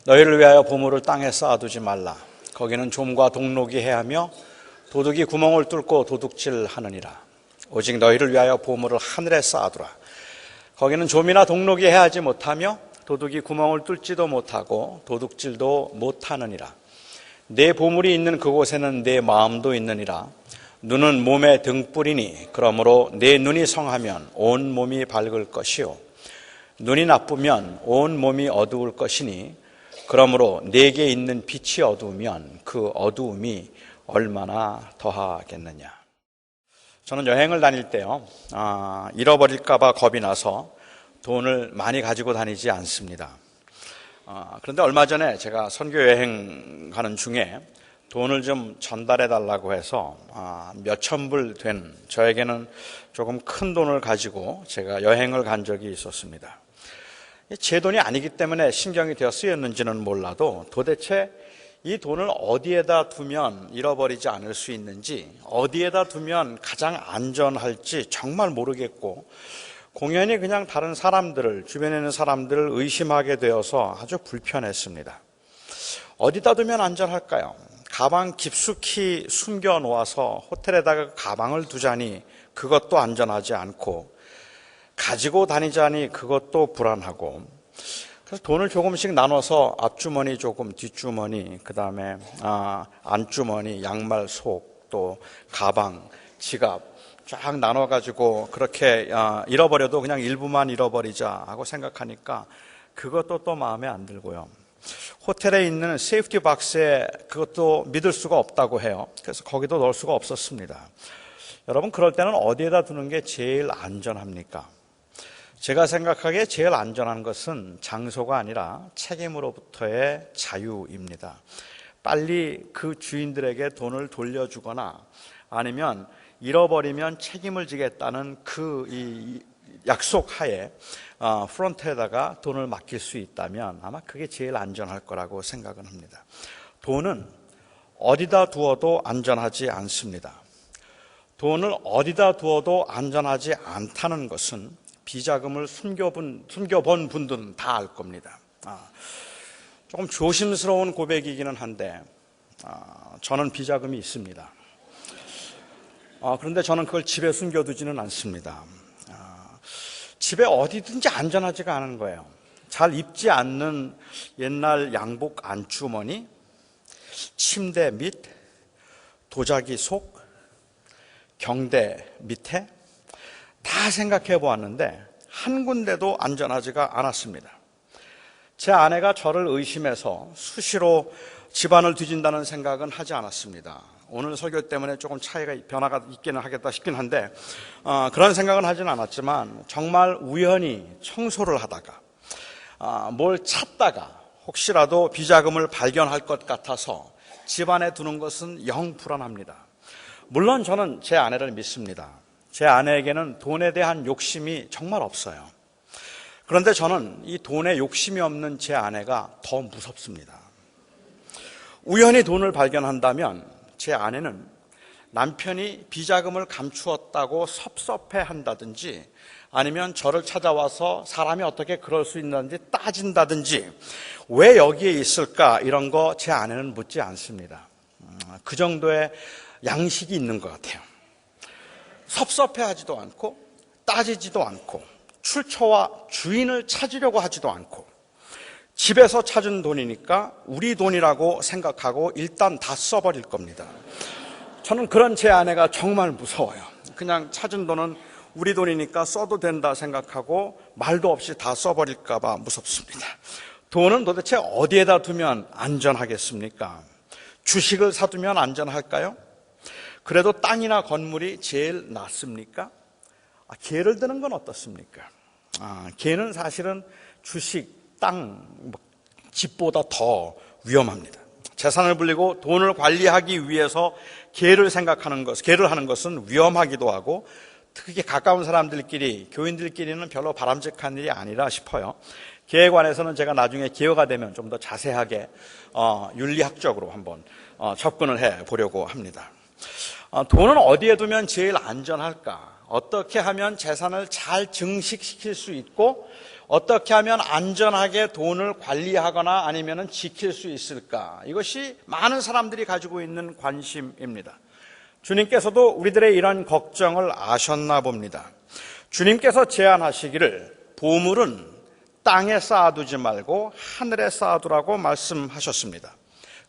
너희를 위하여 보물을 땅에 쌓아두지 말라. 거기는 좀과 동록이 해하며 도둑이 구멍을 뚫고 도둑질하느니라. 오직 너희를 위하여 보물을 하늘에 쌓아두라. 거기는 좀이나 동록이 해하지 못하며 도둑이 구멍을 뚫지도 못하고 도둑질도 못하느니라. 내 보물이 있는 그곳에는 내 마음도 있느니라. 눈은 몸의 등불이니 그러므로 내 눈이 성하면 온 몸이 밝을 것이요 눈이 나쁘면 온 몸이 어두울 것이니 그러므로 내게 있는 빛이 어두우면 그 어두움이 얼마나 더하겠느냐. 저는 여행을 다닐 때요, 잃어버릴까 봐 겁이 나서 돈을 많이 가지고 다니지 않습니다. 그런데 얼마 전에 제가 선교 여행 가는 중에 돈을 좀 전달해 달라고 해서 몇천 불 된, 저에게는 조금 큰 돈을 가지고 제가 여행을 간 적이 있었습니다. 제 돈이 아니기 때문에 신경이 되어 쓰였는지는 몰라도 도대체 이 돈을 어디에다 두면 잃어버리지 않을 수 있는지, 어디에다 두면 가장 안전할지 정말 모르겠고, 공연히 그냥 다른 사람들을, 주변에 있는 사람들을 의심하게 되어서 아주 불편했습니다. 어디다 두면 안전할까요? 가방 깊숙이 숨겨 놓아서 호텔에다가 가방을 두자니 그것도 안전하지 않고, 가지고 다니자니 그것도 불안하고, 그래서 돈을 조금씩 나눠서 앞주머니 조금, 뒷주머니, 그 다음에 안주머니, 양말 속, 또 가방, 지갑 쫙 나눠가지고 그렇게 잃어버려도 그냥 일부만 잃어버리자 하고 생각하니까 그것도 또 마음에 안 들고요. 호텔에 있는 세이프티 박스에 그것도 믿을 수가 없다고 해요. 그래서 거기도 넣을 수가 없었습니다. 여러분, 그럴 때는 어디에다 두는 게 제일 안전합니까? 제가 생각하기에 제일 안전한 것은 장소가 아니라 책임으로부터의 자유입니다. 빨리 그 주인들에게 돈을 돌려주거나 아니면 잃어버리면 책임을 지겠다는 그 약속하에 프론트에다가 돈을 맡길 수 있다면 아마 그게 제일 안전할 거라고 생각은 합니다. 돈은 어디다 두어도 안전하지 않습니다. 돈을 어디다 두어도 안전하지 않다는 것은 비자금을 숨겨본 분들은 다 알 겁니다. 조금 조심스러운 고백이기는 한데 저는 비자금이 있습니다. 그런데 저는 그걸 집에 숨겨두지는 않습니다. 집에 어디든지 안전하지가 않은 거예요. 잘 입지 않는 옛날 양복 안주머니, 침대 밑, 도자기 속, 경대 밑에 다 생각해 보았는데 한 군데도 안전하지가 않았습니다. 제 아내가 저를 의심해서 수시로 집안을 뒤진다는 생각은 하지 않았습니다. 오늘 설교 때문에 조금 변화가 있기는 하겠다 싶긴 한데 그런 생각은 하지는 않았지만 정말 우연히 청소를 하다가 뭘 찾다가 혹시라도 비자금을 발견할 것 같아서 집안에 두는 것은 영 불안합니다. 물론 저는 제 아내를 믿습니다. 제 아내에게는 돈에 대한 욕심이 정말 없어요. 그런데 저는 이 돈에 욕심이 없는 제 아내가 더 무섭습니다. 우연히 돈을 발견한다면 제 아내는 남편이 비자금을 감추었다고 섭섭해 한다든지 아니면 저를 찾아와서 사람이 어떻게 그럴 수 있는지 따진다든지 왜 여기에 있을까 이런 거 제 아내는 묻지 않습니다. 그 정도의 양식이 있는 것 같아요. 섭섭해하지도 않고 따지지도 않고 출처와 주인을 찾으려고 하지도 않고 집에서 찾은 돈이니까 우리 돈이라고 생각하고 일단 다 써버릴 겁니다. 저는 그런 제 아내가 정말 무서워요. 그냥 찾은 돈은 우리 돈이니까 써도 된다 생각하고 말도 없이 다 써버릴까 봐 무섭습니다. 돈은 도대체 어디에다 두면 안전하겠습니까? 주식을 사두면 안전할까요? 그래도 땅이나 건물이 제일 낫습니까? 개를 드는 건 어떻습니까? 개는 사실은 주식, 땅, 집보다 더 위험합니다. 재산을 불리고 돈을 관리하기 위해서 개를 하는 것은 위험하기도 하고 특히 가까운 사람들끼리, 교인들끼리는 별로 바람직한 일이 아니라 싶어요. 개에 관해서는 제가 나중에 기회가 되면 좀 더 자세하게 윤리학적으로 한번 접근을 해 보려고 합니다. 돈은 어디에 두면 제일 안전할까? 어떻게 하면 재산을 잘 증식시킬 수 있고 어떻게 하면 안전하게 돈을 관리하거나 아니면 지킬 수 있을까? 이것이 많은 사람들이 가지고 있는 관심입니다. 주님께서도 우리들의 이런 걱정을 아셨나 봅니다. 주님께서 제안하시기를 보물은 땅에 쌓아두지 말고 하늘에 쌓아두라고 말씀하셨습니다.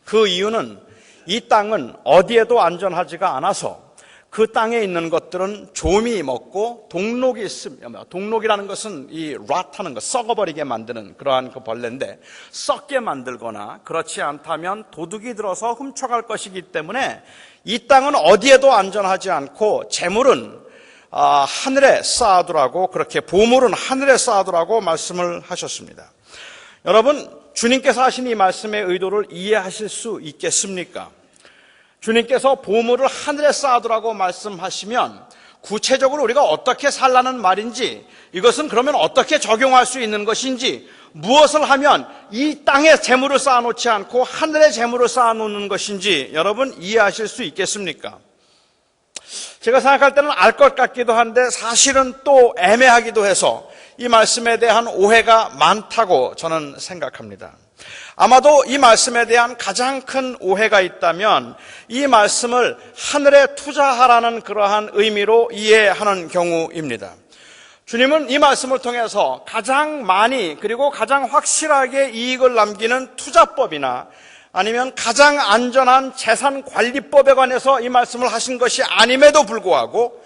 그 이유는 이 땅은 어디에도 안전하지가 않아서 그 땅에 있는 것들은 좀이 먹고 동록이 있으며, 동록이라는 것은 이 랏하는 것, 썩어버리게 만드는 그러한 그 벌레인데, 썩게 만들거나 그렇지 않다면 도둑이 들어서 훔쳐갈 것이기 때문에 이 땅은 어디에도 안전하지 않고 재물은 하늘에 쌓아두라고, 그렇게 보물은 하늘에 쌓아두라고 말씀을 하셨습니다. 여러분, 주님께서 하신 이 말씀의 의도를 이해하실 수 있겠습니까? 주님께서 보물을 하늘에 쌓아두라고 말씀하시면 구체적으로 우리가 어떻게 살라는 말인지, 이것은 그러면 어떻게 적용할 수 있는 것인지, 무엇을 하면 이 땅에 재물을 쌓아놓지 않고 하늘에 재물을 쌓아놓는 것인지 여러분 이해하실 수 있겠습니까? 제가 생각할 때는 알 것 같기도 한데 사실은 또 애매하기도 해서 이 말씀에 대한 오해가 많다고 저는 생각합니다. 아마도 이 말씀에 대한 가장 큰 오해가 있다면 이 말씀을 하늘에 투자하라는 그러한 의미로 이해하는 경우입니다. 주님은 이 말씀을 통해서 가장 많이 그리고 가장 확실하게 이익을 남기는 투자법이나 아니면 가장 안전한 재산관리법에 관해서 이 말씀을 하신 것이 아님에도 불구하고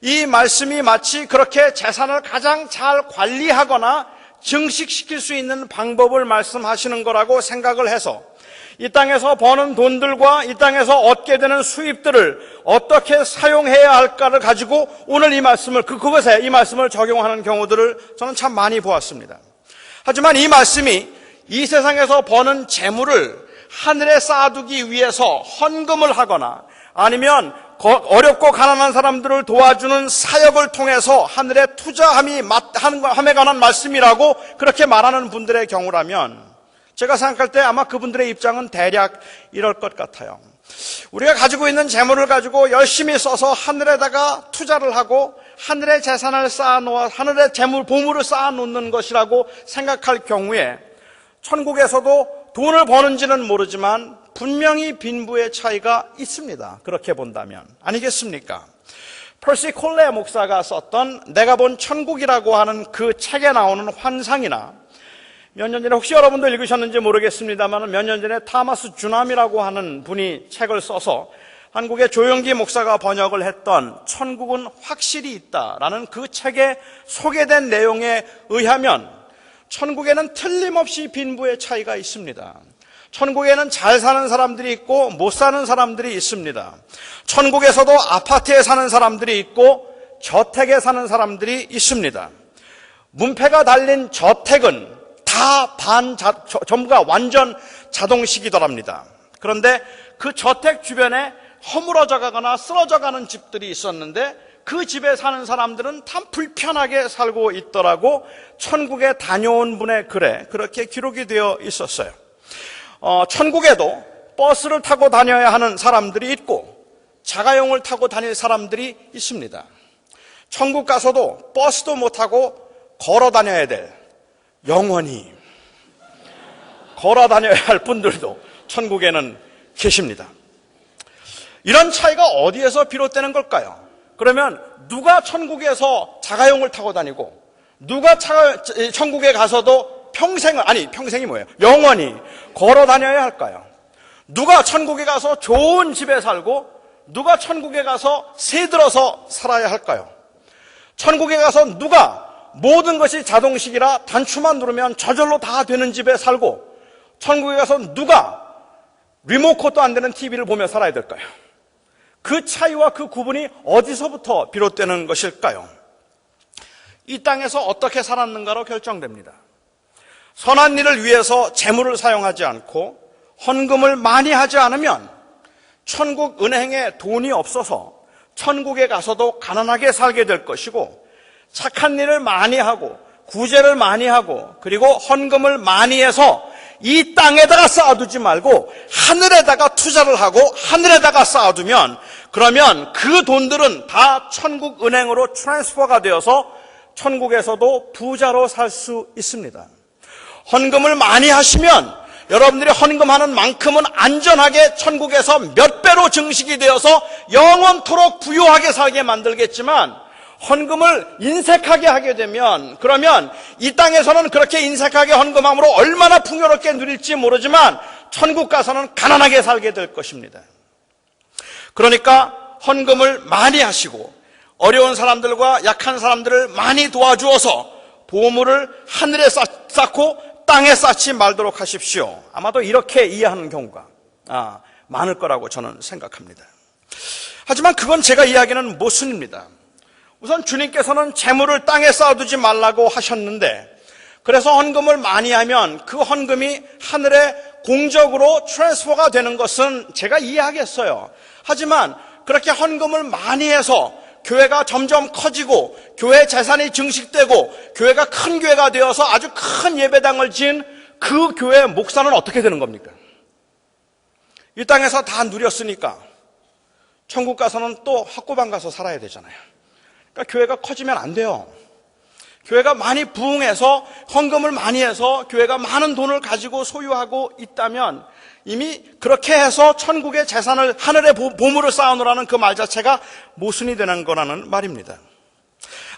이 말씀이 마치 그렇게 재산을 가장 잘 관리하거나 증식시킬 수 있는 방법을 말씀하시는 거라고 생각을 해서 이 땅에서 버는 돈들과 이 땅에서 얻게 되는 수입들을 어떻게 사용해야 할까를 가지고 오늘 이 말씀을 그것에 이 말씀을 적용하는 경우들을 저는 참 많이 보았습니다. 하지만 이 말씀이 이 세상에서 버는 재물을 하늘에 쌓아두기 위해서 헌금을 하거나 아니면 어렵고 가난한 사람들을 도와주는 사역을 통해서 하늘에 투자함에 관한 말씀이라고 그렇게 말하는 분들의 경우라면 제가 생각할 때 아마 그분들의 입장은 대략 이럴 것 같아요. 우리가 가지고 있는 재물을 가지고 열심히 써서 하늘에다가 투자를 하고 하늘의 재산을 쌓아놓아 하늘의 재물 보물을 쌓아놓는 것이라고 생각할 경우에 천국에서도 돈을 버는지는 모르지만 분명히 빈부의 차이가 있습니다. 그렇게 본다면 아니겠습니까? 퍼시 콜레 목사가 썼던 내가 본 천국이라고 하는 그 책에 나오는 환상이나 몇 년 전에 혹시 여러분도 읽으셨는지 모르겠습니다만 몇 년 전에 타마스 주남이라고 하는 분이 책을 써서 한국의 조영기 목사가 번역을 했던 천국은 확실히 있다라는 그 책에 소개된 내용에 의하면 천국에는 틀림없이 빈부의 차이가 있습니다. 천국에는 잘 사는 사람들이 있고 못 사는 사람들이 있습니다. 천국에서도 아파트에 사는 사람들이 있고 저택에 사는 사람들이 있습니다. 문패가 달린 저택은 다 전부가 완전 자동식이더랍니다. 그런데 그 저택 주변에 허물어져 가거나 쓰러져 가는 집들이 있었는데 그 집에 사는 사람들은 참 불편하게 살고 있더라고 천국에 다녀온 분의 글에 그렇게 기록이 되어 있었어요. 천국에도 버스를 타고 다녀야 하는 사람들이 있고 자가용을 타고 다닐 사람들이 있습니다. 천국 가서도 버스도 못 타고 걸어 다녀야 될, 영원히 걸어 다녀야 할 분들도 천국에는 계십니다. 이런 차이가 어디에서 비롯되는 걸까요? 그러면 누가 천국에서 자가용을 타고 다니고 누가 천국에 가서도 평생이 뭐예요? 영원히 걸어 다녀야 할까요? 누가 천국에 가서 좋은 집에 살고 누가 천국에 가서 새들어서 살아야 할까요? 천국에 가서 누가 모든 것이 자동식이라 단추만 누르면 저절로 다 되는 집에 살고 천국에 가서 누가 리모컨도 안 되는 TV를 보며 살아야 될까요? 그 차이와 그 구분이 어디서부터 비롯되는 것일까요? 이 땅에서 어떻게 살았는가로 결정됩니다. 선한 일을 위해서 재물을 사용하지 않고 헌금을 많이 하지 않으면 천국 은행에 돈이 없어서 천국에 가서도 가난하게 살게 될 것이고 착한 일을 많이 하고 구제를 많이 하고 그리고 헌금을 많이 해서 이 땅에다가 쌓아두지 말고 하늘에다가 투자를 하고 하늘에다가 쌓아두면, 그러면 그 돈들은 다 천국 은행으로 트랜스퍼가 되어서 천국에서도 부자로 살 수 있습니다. 헌금을 많이 하시면 여러분들이 헌금하는 만큼은 안전하게 천국에서 몇 배로 증식이 되어서 영원토록 부유하게 살게 만들겠지만, 헌금을 인색하게 하게 되면, 그러면 이 땅에서는 그렇게 인색하게 헌금함으로 얼마나 풍요롭게 누릴지 모르지만 천국 가서는 가난하게 살게 될 것입니다. 그러니까 헌금을 많이 하시고 어려운 사람들과 약한 사람들을 많이 도와주어서 보물을 하늘에 쌓고 땅에 쌓지 말도록 하십시오. 아마도 이렇게 이해하는 경우가 많을 거라고 저는 생각합니다. 하지만 그건 제가 이야기하는 모순입니다. 우선 주님께서는 재물을 땅에 쌓아두지 말라고 하셨는데, 그래서 헌금을 많이 하면 그 헌금이 하늘에 공적으로 트랜스퍼가 되는 것은 제가 이해하겠어요. 하지만 그렇게 헌금을 많이 해서 교회가 점점 커지고 교회 재산이 증식되고 교회가 큰 교회가 되어서 아주 큰 예배당을 지은 그 교회 목사는 어떻게 되는 겁니까? 이 땅에서 다 누렸으니까 천국 가서는 또 학고방 가서 살아야 되잖아요. 그러니까 교회가 커지면 안 돼요. 교회가 많이 부흥해서 헌금을 많이 해서 교회가 많은 돈을 가지고 소유하고 있다면 이미 그렇게 해서 천국의 재산을, 하늘의 보물을 쌓아놓으라는 그 말 자체가 모순이 되는 거라는 말입니다.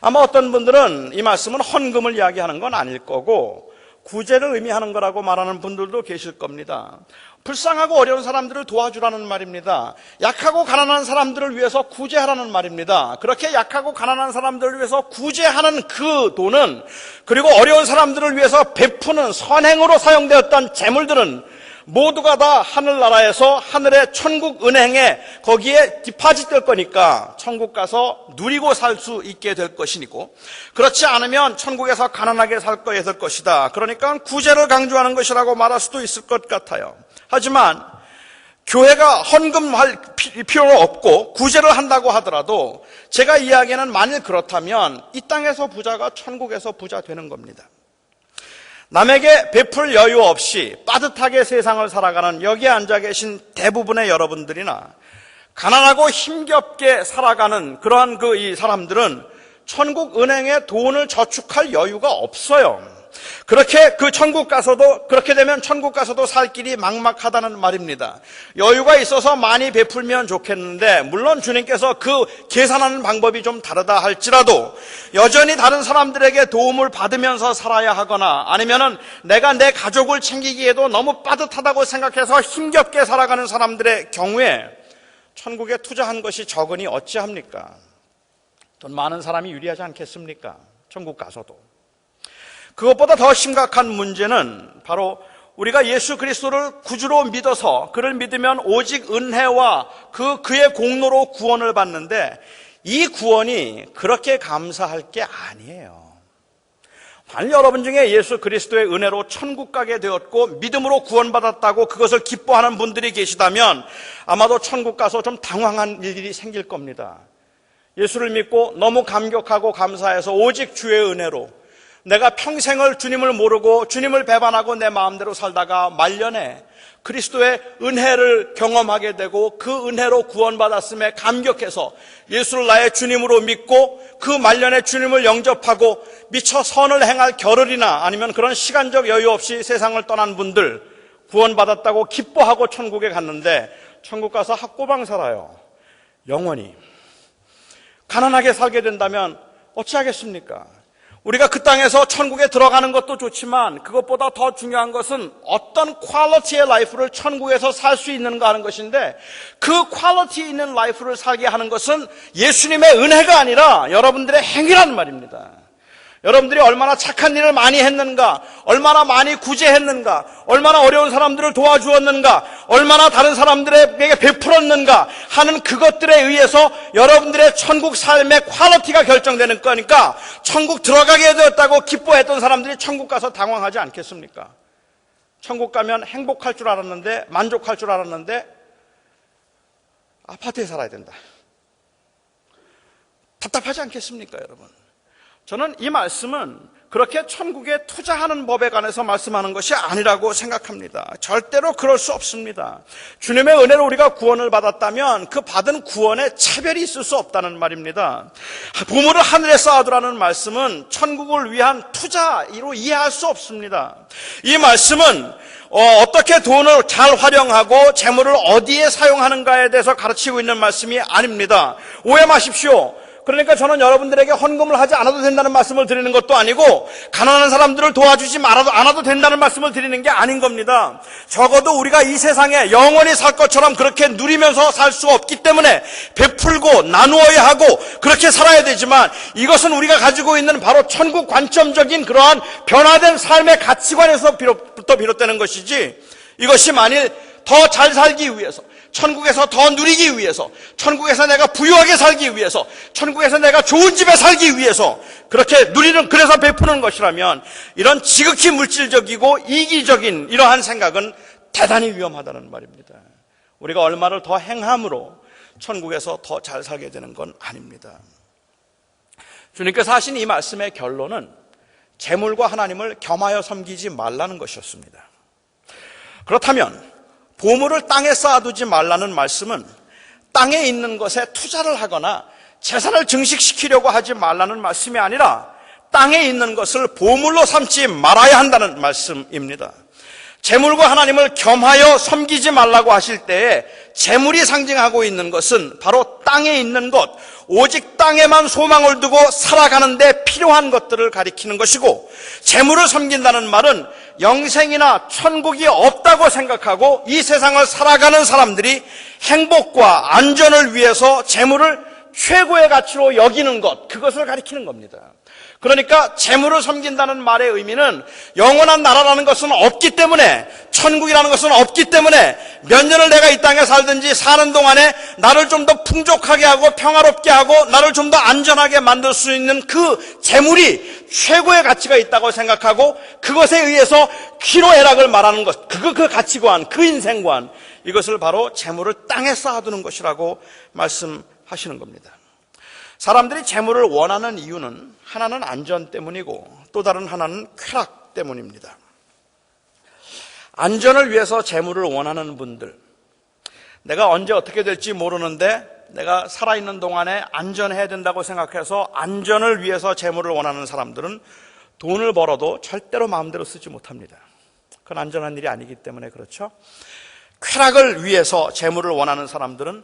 아마 어떤 분들은 이 말씀은 헌금을 이야기하는 건 아닐 거고 구제를 의미하는 거라고 말하는 분들도 계실 겁니다. 불쌍하고 어려운 사람들을 도와주라는 말입니다. 약하고 가난한 사람들을 위해서 구제하라는 말입니다. 그렇게 약하고 가난한 사람들을 위해서 구제하는 그 돈은, 그리고 어려운 사람들을 위해서 베푸는 선행으로 사용되었던 재물들은 모두가 다 하늘나라에서 하늘의 천국 은행에 거기에 디파짓될 거니까 천국 가서 누리고 살 수 있게 될 것이고, 그렇지 않으면 천국에서 가난하게 살 것이다. 그러니까 구제를 강조하는 것이라고 말할 수도 있을 것 같아요. 하지만 교회가 헌금할 필요는 없고 구제를 한다고 하더라도 제가 이야기하는, 만일 그렇다면 이 땅에서 부자가 천국에서 부자 되는 겁니다. 남에게 베풀 여유 없이 빠듯하게 세상을 살아가는 여기에 앉아 계신 대부분의 여러분들이나 가난하고 힘겹게 살아가는 그러한 이 사람들은 천국 은행에 돈을 저축할 여유가 없어요. 그렇게 그렇게 되면 천국 가서도 살 길이 막막하다는 말입니다. 여유가 있어서 많이 베풀면 좋겠는데, 물론 주님께서 그 계산하는 방법이 좀 다르다 할지라도 여전히 다른 사람들에게 도움을 받으면서 살아야 하거나, 아니면은 내가 내 가족을 챙기기에도 너무 빠듯하다고 생각해서 힘겹게 살아가는 사람들의 경우에 천국에 투자한 것이 적으니 어찌합니까? 돈 많은 사람이 유리하지 않겠습니까? 천국 가서도. 그것보다 더 심각한 문제는 바로 우리가 예수 그리스도를 구주로 믿어서 그를 믿으면 오직 은혜와 그의 공로로 구원을 받는데, 이 구원이 그렇게 감사할 게 아니에요. 만일 여러분 중에 예수 그리스도의 은혜로 천국 가게 되었고 믿음으로 구원받았다고 그것을 기뻐하는 분들이 계시다면 아마도 천국 가서 좀 당황한 일들이 생길 겁니다. 예수를 믿고 너무 감격하고 감사해서 오직 주의 은혜로 내가 평생을 주님을 모르고 주님을 배반하고 내 마음대로 살다가 말년에 그리스도의 은혜를 경험하게 되고 그 은혜로 구원받았음에 감격해서 예수를 나의 주님으로 믿고 그 말년에 주님을 영접하고 미처 선을 행할 겨를이나 아니면 그런 시간적 여유 없이 세상을 떠난 분들, 구원받았다고 기뻐하고 천국에 갔는데 천국 가서 학고방 살아요. 영원히. 가난하게 살게 된다면 어찌하겠습니까? 우리가 그 땅에서 천국에 들어가는 것도 좋지만 그것보다 더 중요한 것은 어떤 퀄리티의 라이프를 천국에서 살 수 있는가 하는 것인데, 그 퀄리티 있는 라이프를 살게 하는 것은 예수님의 은혜가 아니라 여러분들의 행위란 말입니다. 여러분들이 얼마나 착한 일을 많이 했는가, 얼마나 많이 구제했는가, 얼마나 어려운 사람들을 도와주었는가, 얼마나 다른 사람들에게 베풀었는가 하는 그것들에 의해서 여러분들의 천국 삶의 퀄리티가 결정되는 거니까, 천국 들어가게 되었다고 기뻐했던 사람들이 천국 가서 당황하지 않겠습니까? 천국 가면 행복할 줄 알았는데, 만족할 줄 알았는데 아파트에 살아야 된다. 답답하지 않겠습니까, 여러분? 저는 이 말씀은 그렇게 천국에 투자하는 법에 관해서 말씀하는 것이 아니라고 생각합니다. 절대로 그럴 수 없습니다. 주님의 은혜로 우리가 구원을 받았다면 그 받은 구원에 차별이 있을 수 없다는 말입니다. 보물을 하늘에 쌓아두라는 말씀은 천국을 위한 투자로 이해할 수 없습니다. 이 말씀은 어떻게 돈을 잘 활용하고 재물을 어디에 사용하는가에 대해서 가르치고 있는 말씀이 아닙니다. 오해 마십시오. 그러니까 저는 여러분들에게 헌금을 하지 않아도 된다는 말씀을 드리는 것도 아니고 가난한 사람들을 도와주지 않아도 된다는 말씀을 드리는 게 아닌 겁니다. 적어도 우리가 이 세상에 영원히 살 것처럼 그렇게 누리면서 살 수가 없기 때문에 베풀고 나누어야 하고 그렇게 살아야 되지만 이것은 우리가 가지고 있는 바로 천국 관점적인 그러한 변화된 삶의 가치관에서부터 비롯되는 것이지, 이것이 만일 더 잘 살기 위해서, 천국에서 더 누리기 위해서, 천국에서 내가 부유하게 살기 위해서, 천국에서 내가 좋은 집에 살기 위해서 그렇게 누리는, 그래서 베푸는 것이라면 이런 지극히 물질적이고 이기적인 이러한 생각은 대단히 위험하다는 말입니다. 우리가 얼마를 더 행함으로 천국에서 더 잘 살게 되는 건 아닙니다. 주님께서 하신 이 말씀의 결론은 재물과 하나님을 겸하여 섬기지 말라는 것이었습니다. 그렇다면 보물을 땅에 쌓아두지 말라는 말씀은 땅에 있는 것에 투자를 하거나 재산을 증식시키려고 하지 말라는 말씀이 아니라 땅에 있는 것을 보물로 삼지 말아야 한다는 말씀입니다. 재물과 하나님을 겸하여 섬기지 말라고 하실 때에 재물이 상징하고 있는 것은 바로 땅에 있는 것, 오직 땅에만 소망을 두고 살아가는 데 필요한 것들을 가리키는 것이고, 재물을 섬긴다는 말은 영생이나 천국이 없다고 생각하고 이 세상을 살아가는 사람들이 행복과 안전을 위해서 재물을 최고의 가치로 여기는 것, 그것을 가리키는 겁니다. 그러니까 재물을 섬긴다는 말의 의미는 영원한 나라라는 것은 없기 때문에, 천국이라는 것은 없기 때문에 몇 년을 내가 이 땅에 살든지 사는 동안에 나를 좀 더 풍족하게 하고 평화롭게 하고 나를 좀 더 안전하게 만들 수 있는 그 재물이 최고의 가치가 있다고 생각하고 그것에 의해서 희로애락을 말하는 것, 그 가치관, 그 인생관, 이것을 바로 재물을 땅에 쌓아두는 것이라고 말씀하시는 겁니다. 사람들이 재물을 원하는 이유는 하나는 안전 때문이고 또 다른 하나는 쾌락 때문입니다. 안전을 위해서 재물을 원하는 분들, 내가 언제 어떻게 될지 모르는데 내가 살아있는 동안에 안전해야 된다고 생각해서 안전을 위해서 재물을 원하는 사람들은 돈을 벌어도 절대로 마음대로 쓰지 못합니다. 그건 안전한 일이 아니기 때문에 그렇죠. 쾌락을 위해서 재물을 원하는 사람들은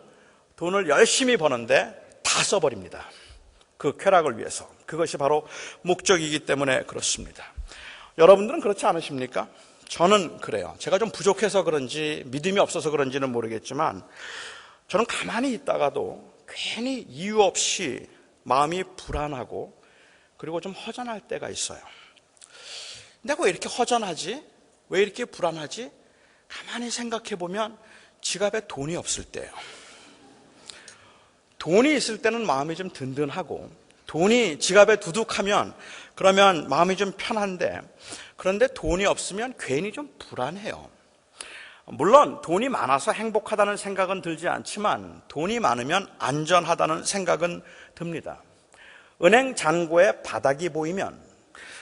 돈을 열심히 버는데 다 써버립니다. 그 쾌락을 위해서. 그것이 바로 목적이기 때문에 그렇습니다. 여러분들은 그렇지 않으십니까? 저는 그래요. 제가 좀 부족해서 그런지 믿음이 없어서 그런지는 모르겠지만 저는 가만히 있다가도 괜히 이유 없이 마음이 불안하고 그리고 좀 허전할 때가 있어요. 내가 왜 이렇게 허전하지? 왜 이렇게 불안하지? 가만히 생각해 보면 지갑에 돈이 없을 때예요. 돈이 있을 때는 마음이 좀 든든하고 돈이 지갑에 두둑하면 그러면 마음이 좀 편한데, 그런데 돈이 없으면 괜히 좀 불안해요. 물론 돈이 많아서 행복하다는 생각은 들지 않지만 돈이 많으면 안전하다는 생각은 듭니다. 은행 잔고에 바닥이 보이면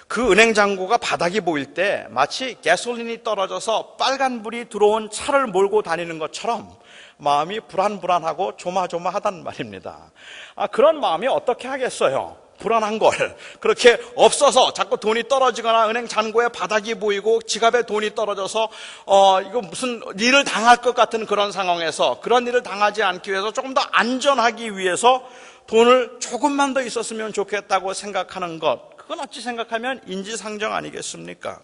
그 은행 잔고가 바닥이 보일 때 마치 가솔린이 떨어져서 빨간불이 들어온 차를 몰고 다니는 것처럼 마음이 불안불안하고 조마조마하단 말입니다. 그런 마음이 어떻게 하겠어요? 불안한 걸 그렇게 없어서 자꾸 돈이 떨어지거나 은행 잔고에 바닥이 보이고 지갑에 돈이 떨어져서 이거 무슨 일을 당할 것 같은 그런 상황에서 그런 일을 당하지 않기 위해서 조금 더 안전하기 위해서 돈을 조금만 더 있었으면 좋겠다고 생각하는 것, 그건 어찌 생각하면 인지상정 아니겠습니까?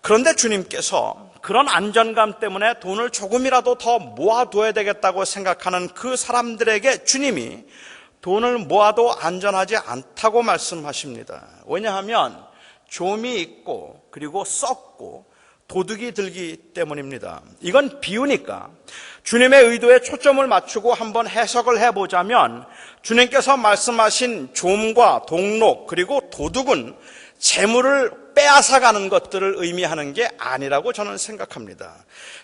그런데 주님께서 그런 안전감 때문에 돈을 조금이라도 더 모아둬야 되겠다고 생각하는 그 사람들에게 주님이 돈을 모아도 안전하지 않다고 말씀하십니다. 왜냐하면 좀이 있고 그리고 썩고 도둑이 들기 때문입니다. 이건 비유니까 주님의 의도에 초점을 맞추고 한번 해석을 해보자면 주님께서 말씀하신 좀과 동록 그리고 도둑은 재물을 빼앗아가는 것들을 의미하는 게 아니라고 저는 생각합니다.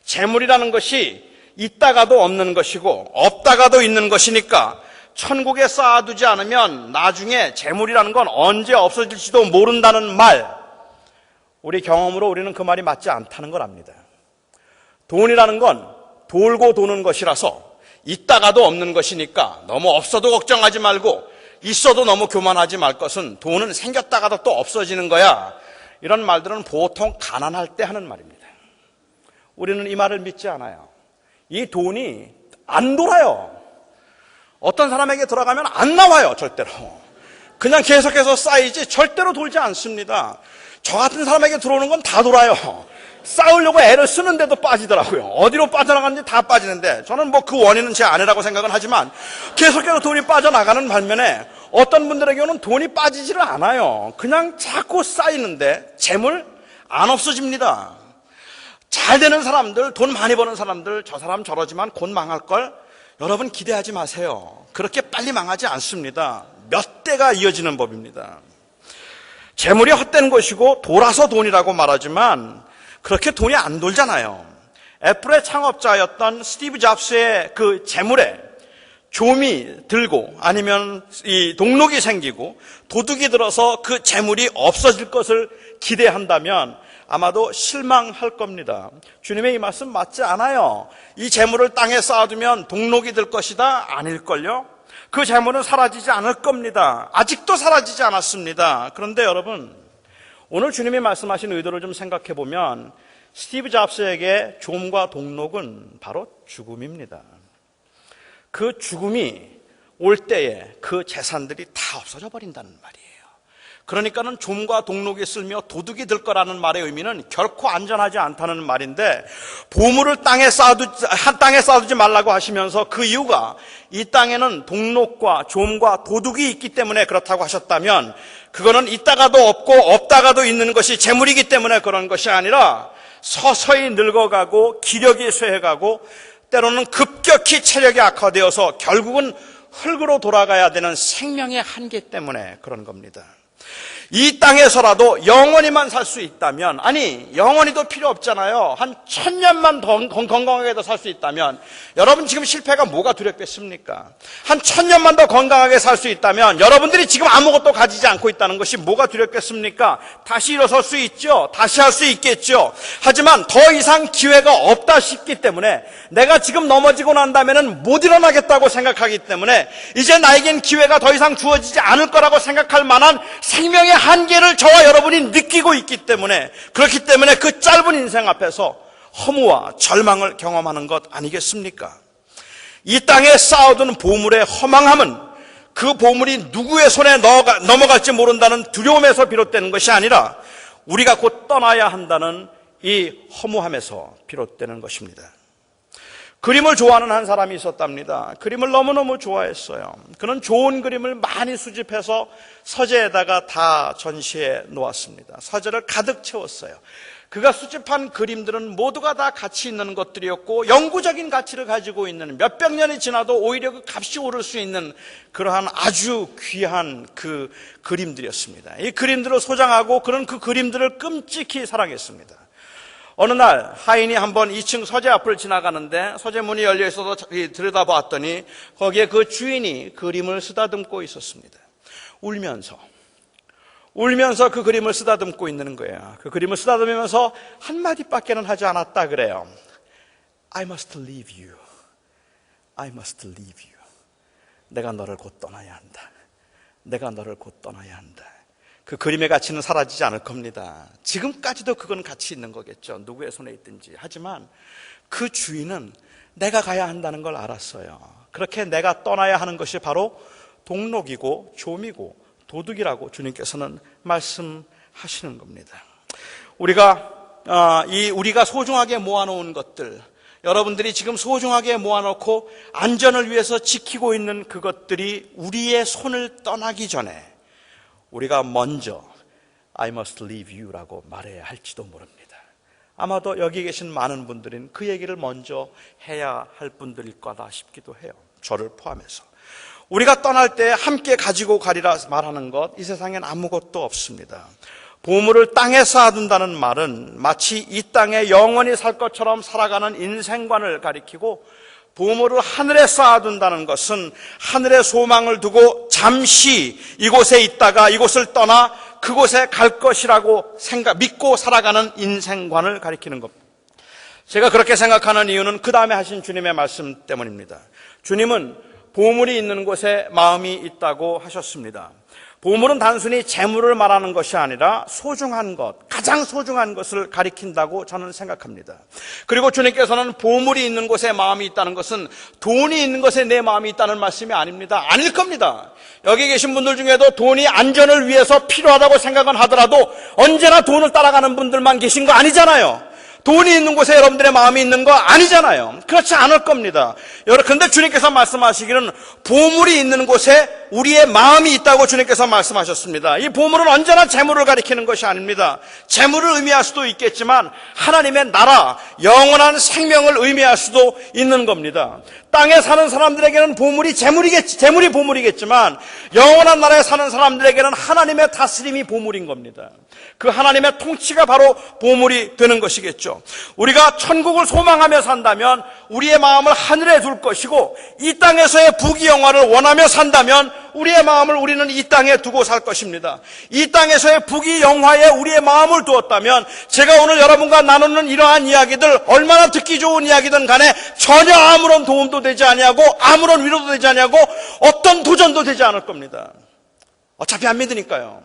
재물이라는 것이 있다가도 없는 것이고 없다가도 있는 것이니까 천국에 쌓아두지 않으면 나중에 재물이라는 건 언제 없어질지도 모른다는 말, 우리 경험으로 우리는 그 말이 맞지 않다는 걸 압니다. 돈이라는 건 돌고 도는 것이라서 있다가도 없는 것이니까 너무 없어도 걱정하지 말고 있어도 너무 교만하지 말 것은 돈은 생겼다가도 또 없어지는 거야. 이런 말들은 보통 가난할 때 하는 말입니다. 우리는 이 말을 믿지 않아요. 이 돈이 안 돌아요. 어떤 사람에게 들어가면 안 나와요, 절대로. 그냥 계속해서 쌓이지 절대로 돌지 않습니다. 저 같은 사람에게 들어오는 건 다 돌아요. 쌓으려고 애를 쓰는데도 빠지더라고요. 어디로 빠져나가는지 다 빠지는데, 저는 뭐 그 원인은 제 아내라고 생각은 하지만 계속해서 돈이 빠져나가는 반면에 어떤 분들에게는 돈이 빠지지를 않아요. 그냥 자꾸 쌓이는데 재물 안 없어집니다. 잘 되는 사람들, 돈 많이 버는 사람들, 저 사람 저러지만 곧 망할 걸 여러분 기대하지 마세요. 그렇게 빨리 망하지 않습니다. 몇 대가 이어지는 법입니다. 재물이 헛된 것이고 돌아서 돈이라고 말하지만 그렇게 돈이 안 돌잖아요. 애플의 창업자였던 스티브 잡스의 그 재물에 좀이 들고 아니면 이 동록이 생기고 도둑이 들어서 그 재물이 없어질 것을 기대한다면 아마도 실망할 겁니다. 주님의 이 말씀 맞지 않아요. 이 재물을 땅에 쌓아두면 동록이 될 것이다? 아닐걸요? 그 재물은 사라지지 않을 겁니다. 아직도 사라지지 않았습니다. 그런데 여러분, 오늘 주님이 말씀하신 의도를 좀 생각해 보면 스티브 잡스에게 좀과 동록은 바로 죽음입니다. 그 죽음이 올 때에 그 재산들이 다 없어져 버린다는 말이에요. 그러니까는 좀과 동록이 쓸며 도둑이 될 거라는 말의 의미는 결코 안전하지 않다는 말인데, 보물을 땅에 쌓아두지 말라고 하시면서 그 이유가 이 땅에는 동록과 좀과 도둑이 있기 때문에 그렇다고 하셨다면, 그거는 있다가도 없고 없다가도 있는 것이 재물이기 때문에 그런 것이 아니라 서서히 늙어가고 기력이 쇠해가고 때로는 급격히 체력이 악화되어서 결국은 흙으로 돌아가야 되는 생명의 한계 때문에 그런 겁니다. 이 땅에서라도 영원히만 살 수 있다면, 아니 영원히도 필요 없잖아요. 한 1000년만 더 건강하게 더 살 수 있다면, 여러분 지금 실패가 뭐가 두렵겠습니까? 한 1000년만 더 건강하게 살 수 있다면 여러분들이 지금 아무것도 가지지 않고 있다는 것이 뭐가 두렵겠습니까? 다시 일어설 수 있죠. 다시 할 수 있겠죠. 하지만 더 이상 기회가 없다 싶기 때문에, 내가 지금 넘어지고 난 다음에는 못 일어나겠다고 생각하기 때문에 이제 나에겐 기회가 더 이상 주어지지 않을 거라고 생각할 만한 생명의 한계를 저와 여러분이 느끼고 있기 때문에, 그렇기 때문에 그 짧은 인생 앞에서 허무와 절망을 경험하는 것 아니겠습니까? 이 땅에 쌓아둔 보물의 허망함은 그 보물이 누구의 손에 넘어갈지 모른다는 두려움에서 비롯되는 것이 아니라 우리가 곧 떠나야 한다는 이 허무함에서 비롯되는 것입니다. 그림을 좋아하는 한 사람이 있었답니다. 그림을 너무너무 좋아했어요. 그는 좋은 그림을 많이 수집해서 서재에다가 다 전시해 놓았습니다. 서재를 가득 채웠어요. 그가 수집한 그림들은 모두가 다 가치 있는 것들이었고 영구적인 가치를 가지고 있는, 몇백 년이 지나도 오히려 그 값이 오를 수 있는 그러한 아주 귀한 그 그림들이었습니다. 이 그림들을 소장하고 그는 그 그림들을 끔찍히 사랑했습니다. 어느 날 하인이 한번 2층 서재 앞을 지나가는데 서재 문이 열려 있어서 들여다보았더니 거기에 그 주인이 그림을 쓰다듬고 있었습니다. 울면서 그 그림을 쓰다듬고 있는 거예요. 그 그림을 쓰다듬으면서 한마디밖에는 하지 않았다 그래요. I must leave you. I must leave you. 내가 너를 곧 떠나야 한다. 내가 너를 곧 떠나야 한다. 그 그림의 가치는 사라지지 않을 겁니다. 지금까지도 그건 가치 있는 거겠죠. 누구의 손에 있든지. 하지만 그 주인은 내가 가야 한다는 걸 알았어요. 그렇게 내가 떠나야 하는 것이 바로 동록이고 좀이고 도둑이라고 주님께서는 말씀하시는 겁니다. 우리가 소중하게 모아놓은 것들, 여러분들이 지금 소중하게 모아놓고 안전을 위해서 지키고 있는 그것들이 우리의 손을 떠나기 전에 우리가 먼저 I must leave you라고 말해야 할지도 모릅니다. 아마도 여기 계신 많은 분들은 그 얘기를 먼저 해야 할 분들일 거다 싶기도 해요. 저를 포함해서. 우리가 떠날 때 함께 가지고 가리라 말하는 것, 이 세상엔 아무것도 없습니다. 보물을 땅에 쌓아둔다는 말은 마치 이 땅에 영원히 살 것처럼 살아가는 인생관을 가리키고, 보물을 하늘에 쌓아둔다는 것은 하늘의 소망을 두고 잠시 이곳에 있다가 이곳을 떠나 그곳에 갈 것이라고 믿고 살아가는 인생관을 가리키는 겁니다. 제가 그렇게 생각하는 이유는 그 다음에 하신 주님의 말씀 때문입니다. 주님은 보물이 있는 곳에 마음이 있다고 하셨습니다. 보물은 단순히 재물을 말하는 것이 아니라 소중한 것, 가장 소중한 것을 가리킨다고 저는 생각합니다. 그리고 주님께서는 보물이 있는 곳에 마음이 있다는 것은 돈이 있는 곳에 내 마음이 있다는 말씀이 아닙니다. 아닐 겁니다. 여기 계신 분들 중에도 돈이 안전을 위해서 필요하다고 생각은 하더라도 언제나 돈을 따라가는 분들만 계신 거 아니잖아요. 돈이 있는 곳에 여러분들의 마음이 있는 거 아니잖아요. 그렇지 않을 겁니다. 그런데 주님께서 말씀하시기는 보물이 있는 곳에 우리의 마음이 있다고 주님께서 말씀하셨습니다. 이 보물은 언제나 재물을 가리키는 것이 아닙니다. 재물을 의미할 수도 있겠지만 하나님의 나라, 영원한 생명을 의미할 수도 있는 겁니다. 땅에 사는 사람들에게는 재물이 보물이겠지만 영원한 나라에 사는 사람들에게는 하나님의 다스림이 보물인 겁니다. 그 하나님의 통치가 바로 보물이 되는 것이겠죠. 우리가 천국을 소망하며 산다면 우리의 마음을 하늘에 둘 것이고, 이 땅에서의 부귀영화를 원하며 산다면 우리의 마음을 우리는 이 땅에 두고 살 것입니다. 이 땅에서의 부귀영화에 우리의 마음을 두었다면 제가 오늘 여러분과 나누는 이러한 이야기들, 얼마나 듣기 좋은 이야기든 간에 전혀 아무런 도움도 되지 아니하고 아무런 위로도 되지 아니하고 어떤 도전도 되지 않을 겁니다. 어차피 안 믿으니까요.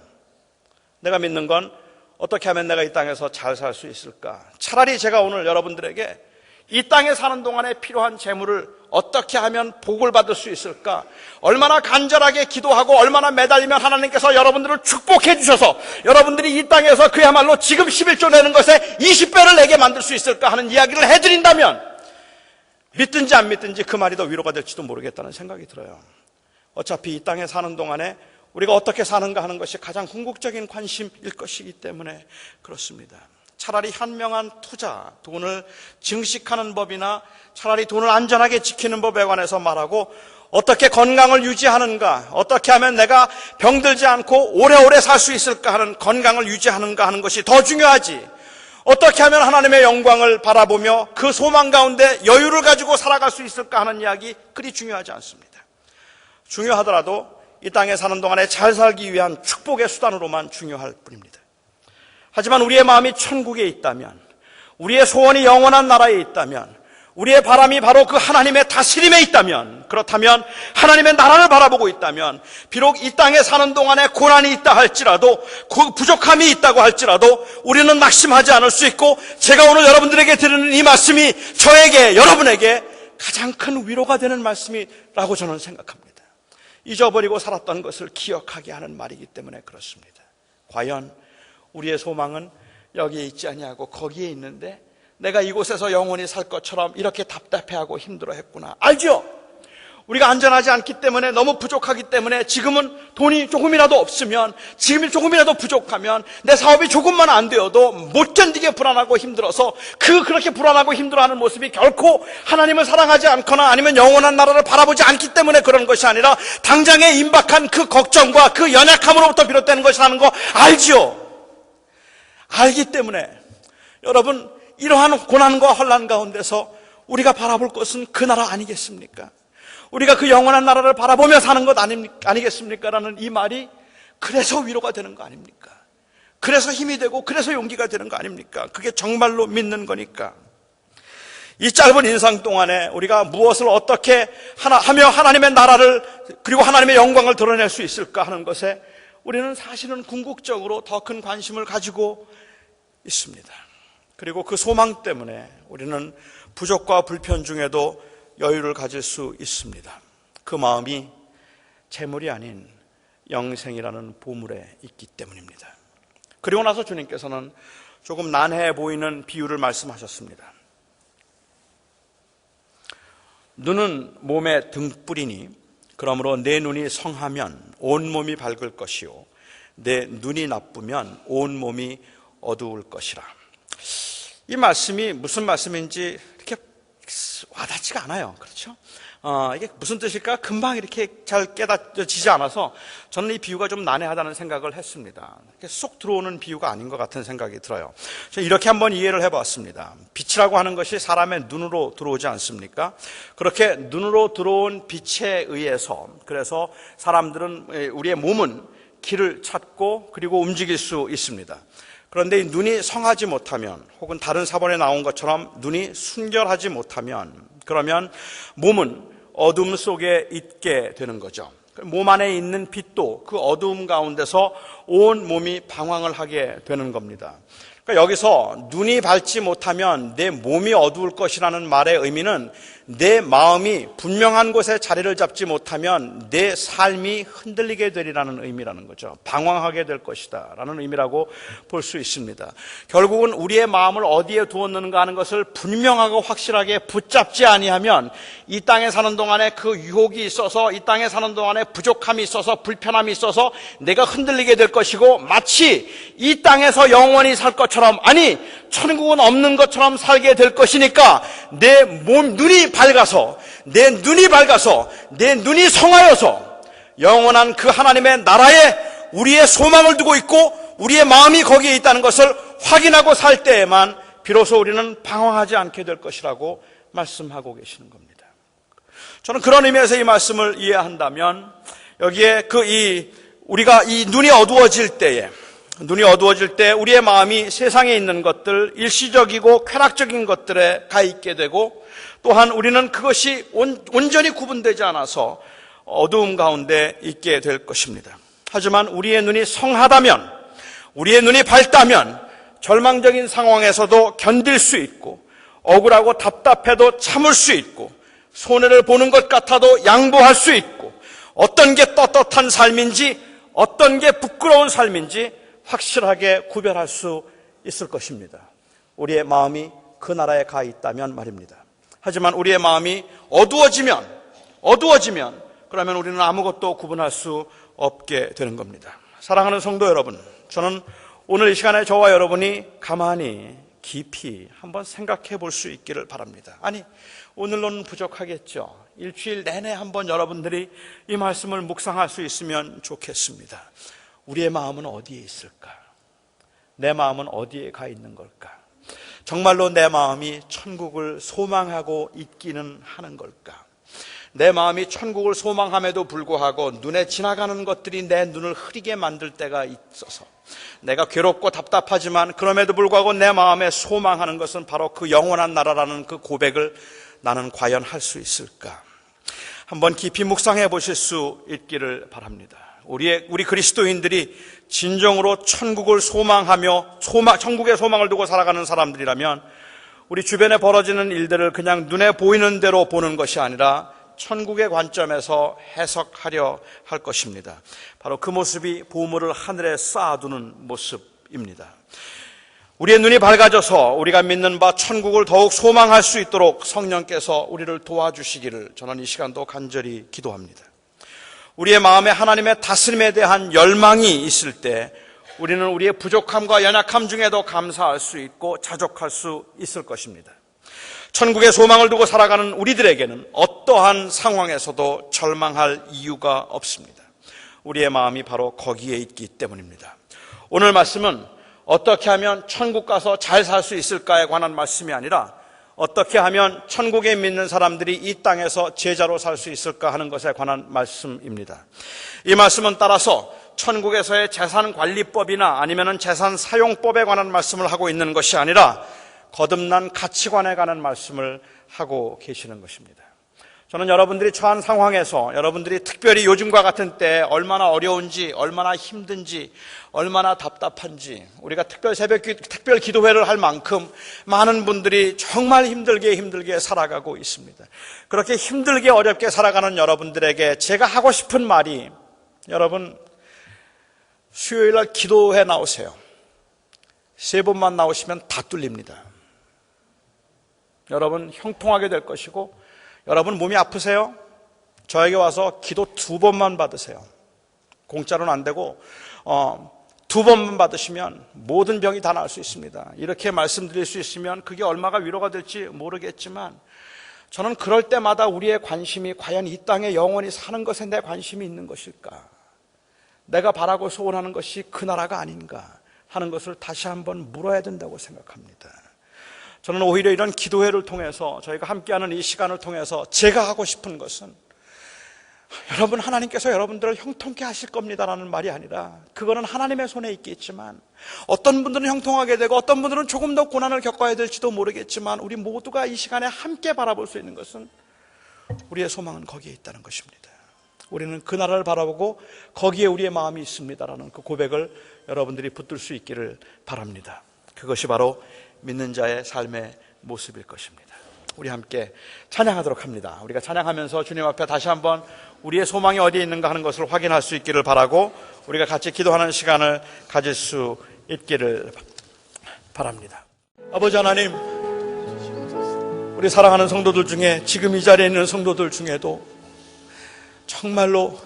내가 믿는 건 어떻게 하면 내가 이 땅에서 잘 살 수 있을까? 차라리 제가 오늘 여러분들에게 이 땅에 사는 동안에 필요한 재물을 어떻게 하면 복을 받을 수 있을까? 얼마나 간절하게 기도하고 얼마나 매달리면 하나님께서 여러분들을 축복해 주셔서 여러분들이 이 땅에서 그야말로 지금 11조 내는 것에 20배를 내게 만들 수 있을까 하는 이야기를 해드린다면 믿든지 안 믿든지 그 말이 더 위로가 될지도 모르겠다는 생각이 들어요. 어차피 이 땅에 사는 동안에 우리가 어떻게 사는가 하는 것이 가장 궁극적인 관심일 것이기 때문에 그렇습니다. 차라리 현명한 투자, 돈을 증식하는 법이나 차라리 돈을 안전하게 지키는 법에 관해서 말하고, 어떻게 건강을 유지하는가, 어떻게 하면 내가 병들지 않고 오래오래 살 수 있을까 하는 건강을 유지하는가 하는 것이 더 중요하지, 어떻게 하면 하나님의 영광을 바라보며 그 소망 가운데 여유를 가지고 살아갈 수 있을까 하는 이야기 그리 중요하지 않습니다. 중요하더라도 이 땅에 사는 동안에 잘 살기 위한 축복의 수단으로만 중요할 뿐입니다. 하지만 우리의 마음이 천국에 있다면, 우리의 소원이 영원한 나라에 있다면, 우리의 바람이 바로 그 하나님의 다스림에 있다면, 그렇다면 하나님의 나라를 바라보고 있다면, 비록 이 땅에 사는 동안에 고난이 있다 할지라도, 부족함이 있다고 할지라도 우리는 낙심하지 않을 수 있고, 제가 오늘 여러분들에게 드리는 이 말씀이 저에게, 여러분에게 가장 큰 위로가 되는 말씀이라고 저는 생각합니다. 잊어버리고 살았던 것을 기억하게 하는 말이기 때문에 그렇습니다. 과연 우리의 소망은 여기에 있지 아니하고 거기에 있는데 내가 이곳에서 영원히 살 것처럼 이렇게 답답해하고 힘들어했구나. 알죠? 우리가 안전하지 않기 때문에, 너무 부족하기 때문에, 지금은 돈이 조금이라도 없으면, 지금이 조금이라도 부족하면, 내 사업이 조금만 안 되어도 못 견디게 불안하고 힘들어서 그렇게 불안하고 힘들어하는 모습이 결코 하나님을 사랑하지 않거나 아니면 영원한 나라를 바라보지 않기 때문에 그런 것이 아니라 당장에 임박한 그 걱정과 그 연약함으로부터 비롯되는 것이라는 거 알죠? 알기 때문에 여러분, 이러한 고난과 혼란 가운데서 우리가 바라볼 것은 그 나라 아니겠습니까? 우리가 그 영원한 나라를 바라보며 사는 것 아니겠습니까? 라는 이 말이 그래서 위로가 되는 거 아닙니까? 그래서 힘이 되고 그래서 용기가 되는 거 아닙니까? 그게 정말로 믿는 거니까. 이 짧은 인생 동안에 우리가 무엇을 어떻게 하며 하나님의 나라를, 그리고 하나님의 영광을 드러낼 수 있을까 하는 것에 우리는 사실은 궁극적으로 더 큰 관심을 가지고 있습니다. 그리고 그 소망 때문에 우리는 부족과 불편 중에도 여유를 가질 수 있습니다. 그 마음이 재물이 아닌 영생이라는 보물에 있기 때문입니다. 그리고 나서 주님께서는 조금 난해해 보이는 비유를 말씀하셨습니다. 눈은 몸의 등불이니 그러므로 내 눈이 성하면 온몸이 밝을 것이요 내 눈이 나쁘면 온몸이 어두울 것이라. 이 말씀이 무슨 말씀인지 이렇게 와닿지가 않아요. 그렇죠? 이게 무슨 뜻일까? 금방 이렇게 잘 깨닫지지 않아서 저는 이 비유가 좀 난해하다는 생각을 했습니다. 쏙 들어오는 비유가 아닌 것 같은 생각이 들어요. 이렇게 한번 이해를 해봤습니다. 빛이라고 하는 것이 사람의 눈으로 들어오지 않습니까? 그렇게 눈으로 들어온 빛에 의해서 그래서 사람들은 우리의 몸은 길을 찾고 그리고 움직일 수 있습니다. 그런데 이 눈이 성하지 못하면 혹은 다른 사본에 나온 것처럼 눈이 순결하지 못하면 그러면 몸은 어둠 속에 있게 되는 거죠. 몸 안에 있는 빛도 그 어두움 가운데서 온 몸이 방황을 하게 되는 겁니다. 그러니까 여기서 눈이 밝지 못하면 내 몸이 어두울 것이라는 말의 의미는 내 마음이 분명한 곳에 자리를 잡지 못하면 내 삶이 흔들리게 되리라는 의미라는 거죠. 방황하게 될 것이다 라는 의미라고 볼 수 있습니다. 결국은 우리의 마음을 어디에 두었는가 하는 것을 분명하고 확실하게 붙잡지 아니하면 이 땅에 사는 동안에 그 유혹이 있어서 이 땅에 사는 동안에 부족함이 있어서 불편함이 있어서 내가 흔들리게 될 것이고 마치 이 땅에서 영원히 살 것처럼 아니 천국은 없는 것처럼 살게 될 것이니까 내 눈이 밝아서 내 눈이 성하여서 영원한 그 하나님의 나라에 우리의 소망을 두고 있고 우리의 마음이 거기에 있다는 것을 확인하고 살 때에만 비로소 우리는 방황하지 않게 될 것이라고 말씀하고 계시는 겁니다. 저는 그런 의미에서 이 말씀을 이해한다면 여기에 우리가 이 눈이 어두워질 때 우리의 마음이 세상에 있는 것들, 일시적이고 쾌락적인 것들에 가 있게 되고 또한 우리는 그것이 온전히 구분되지 않아서 어두움 가운데 있게 될 것입니다. 하지만 우리의 눈이 성하다면, 우리의 눈이 밝다면 절망적인 상황에서도 견딜 수 있고 억울하고 답답해도 참을 수 있고 손해를 보는 것 같아도 양보할 수 있고 어떤 게 떳떳한 삶인지 어떤 게 부끄러운 삶인지 확실하게 구별할 수 있을 것입니다. 우리의 마음이 그 나라에 가 있다면 말입니다. 하지만 우리의 마음이 어두워지면 그러면 우리는 아무것도 구분할 수 없게 되는 겁니다. 사랑하는 성도 여러분, 저는 오늘 이 시간에 저와 여러분이 가만히 깊이 한번 생각해 볼 수 있기를 바랍니다. 아니, 오늘로는 부족하겠죠. 일주일 내내 한번 여러분들이 이 말씀을 묵상할 수 있으면 좋겠습니다. 우리의 마음은 어디에 있을까? 내 마음은 어디에 가 있는 걸까? 정말로 내 마음이 천국을 소망하고 있기는 하는 걸까? 내 마음이 천국을 소망함에도 불구하고 눈에 지나가는 것들이 내 눈을 흐리게 만들 때가 있어서 내가 괴롭고 답답하지만 그럼에도 불구하고 내 마음에 소망하는 것은 바로 그 영원한 나라라는 그 고백을 나는 과연 할 수 있을까? 한번 깊이 묵상해 보실 수 있기를 바랍니다. 우리 그리스도인들이 진정으로 천국을 소망하며 천국의 소망을 두고 살아가는 사람들이라면 우리 주변에 벌어지는 일들을 그냥 눈에 보이는 대로 보는 것이 아니라 천국의 관점에서 해석하려 할 것입니다. 바로 그 모습이 보물을 하늘에 쌓아두는 모습입니다. 우리의 눈이 밝아져서 우리가 믿는 바 천국을 더욱 소망할 수 있도록 성령께서 우리를 도와주시기를 저는 이 시간도 간절히 기도합니다. 우리의 마음에 하나님의 다스림에 대한 열망이 있을 때 우리는 우리의 부족함과 연약함 중에도 감사할 수 있고 자족할 수 있을 것입니다. 천국의 소망을 두고 살아가는 우리들에게는 어떠한 상황에서도 절망할 이유가 없습니다. 우리의 마음이 바로 거기에 있기 때문입니다. 오늘 말씀은 어떻게 하면 천국 가서 잘 살 수 있을까에 관한 말씀이 아니라 어떻게 하면 천국에 믿는 사람들이 이 땅에서 제자로 살 수 있을까 하는 것에 관한 말씀입니다. 이 말씀은 따라서 천국에서의 재산관리법이나 아니면 재산 사용법에 관한 말씀을 하고 있는 것이 아니라 거듭난 가치관에 관한 말씀을 하고 계시는 것입니다. 저는 여러분들이 처한 상황에서 여러분들이 특별히 요즘과 같은 때 얼마나 어려운지, 얼마나 힘든지, 얼마나 답답한지 우리가 특별 기도회를 할 만큼 많은 분들이 정말 힘들게 살아가고 있습니다. 그렇게 힘들게 어렵게 살아가는 여러분들에게 제가 하고 싶은 말이 여러분 수요일날 기도회 나오세요. 3번만 나오시면 다 뚫립니다. 여러분 형통하게 될 것이고 여러분 몸이 아프세요? 저에게 와서 기도 2번만 받으세요. 공짜로는 안 되고 2번만 받으시면 모든 병이 다 나을 수 있습니다. 이렇게 말씀드릴 수 있으면 그게 얼마가 위로가 될지 모르겠지만 저는 그럴 때마다 우리의 관심이 과연 이 땅에 영원히 사는 것에 내 관심이 있는 것일까? 내가 바라고 소원하는 것이 그 나라가 아닌가 하는 것을 다시 한번 물어야 된다고 생각합니다. 저는 오히려 이런 기도회를 통해서 저희가 함께하는 이 시간을 통해서 제가 하고 싶은 것은 여러분, 하나님께서 여러분들을 형통케 하실 겁니다라는 말이 아니라 그거는 하나님의 손에 있겠지만 어떤 분들은 형통하게 되고 어떤 분들은 조금 더 고난을 겪어야 될지도 모르겠지만 우리 모두가 이 시간에 함께 바라볼 수 있는 것은 우리의 소망은 거기에 있다는 것입니다. 우리는 그 나라를 바라보고 거기에 우리의 마음이 있습니다라는 그 고백을 여러분들이 붙들 수 있기를 바랍니다. 그것이 바로 믿는 자의 삶의 모습일 것입니다. 우리 함께 찬양하도록 합니다. 우리가 찬양하면서 주님 앞에 다시 한번 우리의 소망이 어디에 있는가 하는 것을 확인할 수 있기를 바라고 우리가 같이 기도하는 시간을 가질 수 있기를 바랍니다. 아버지 하나님, 우리 사랑하는 성도들 중에 지금 이 자리에 있는 성도들 중에도 정말로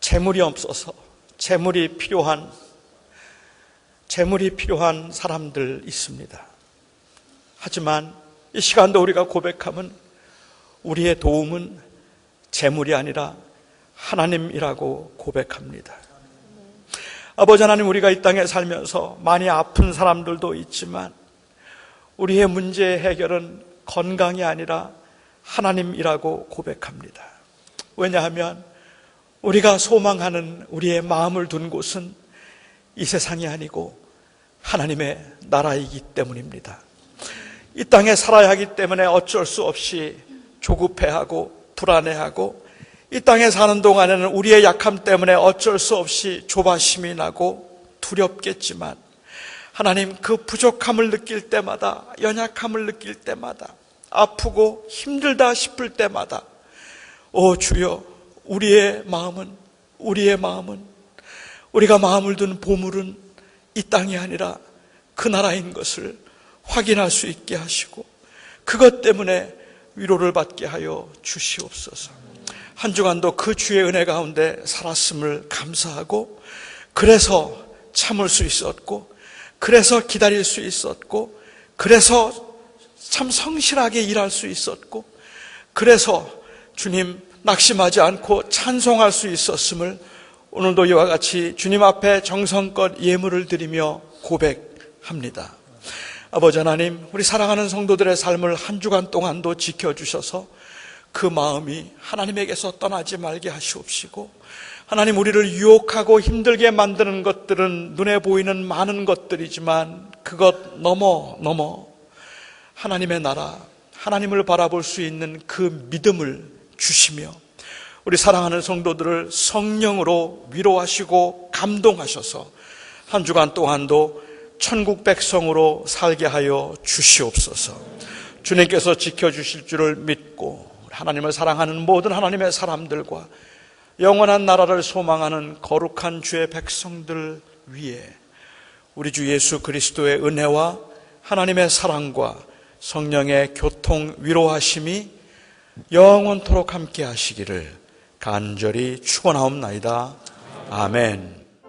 재물이 없어서 재물이 필요한 사람들 있습니다. 하지만 이 시간도 우리가 고백하면 우리의 도움은 재물이 아니라 하나님이라고 고백합니다. 아버지 하나님, 우리가 이 땅에 살면서 많이 아픈 사람들도 있지만 우리의 문제 해결은 건강이 아니라 하나님이라고 고백합니다. 왜냐하면 우리가 소망하는 우리의 마음을 둔 곳은 이 세상이 아니고 하나님의 나라이기 때문입니다. 이 땅에 살아야 하기 때문에 어쩔 수 없이 조급해하고 불안해하고 이 땅에 사는 동안에는 우리의 약함 때문에 어쩔 수 없이 조바심이 나고 두렵겠지만 하나님, 그 부족함을 느낄 때마다, 연약함을 느낄 때마다, 아프고 힘들다 싶을 때마다 오 주여, 우리의 마음은 우리가 마음을 둔 보물은 이 땅이 아니라 그 나라인 것을 확인할 수 있게 하시고 그것 때문에 위로를 받게 하여 주시옵소서. 한 주간도 그 주의 은혜 가운데 살았음을 감사하고 그래서 참을 수 있었고 그래서 기다릴 수 있었고 그래서 참 성실하게 일할 수 있었고 그래서 주님 낙심하지 않고 찬송할 수 있었음을 오늘도 이와 같이 주님 앞에 정성껏 예물을 드리며 고백합니다. 아버지 하나님, 우리 사랑하는 성도들의 삶을 한 주간 동안도 지켜주셔서 그 마음이 하나님에게서 떠나지 말게 하시옵시고 하나님, 우리를 유혹하고 힘들게 만드는 것들은 눈에 보이는 많은 것들이지만 그것 넘어 하나님의 나라, 하나님을 바라볼 수 있는 그 믿음을 주시며 우리 사랑하는 성도들을 성령으로 위로하시고 감동하셔서 한 주간 동안도 천국 백성으로 살게 하여 주시옵소서. 주님께서 지켜주실 줄을 믿고 하나님을 사랑하는 모든 하나님의 사람들과 영원한 나라를 소망하는 거룩한 주의 백성들 위에 우리 주 예수 그리스도의 은혜와 하나님의 사랑과 성령의 교통 위로하심이 영원토록 함께 하시기를 간절히 축원하옵나이다. 아멘.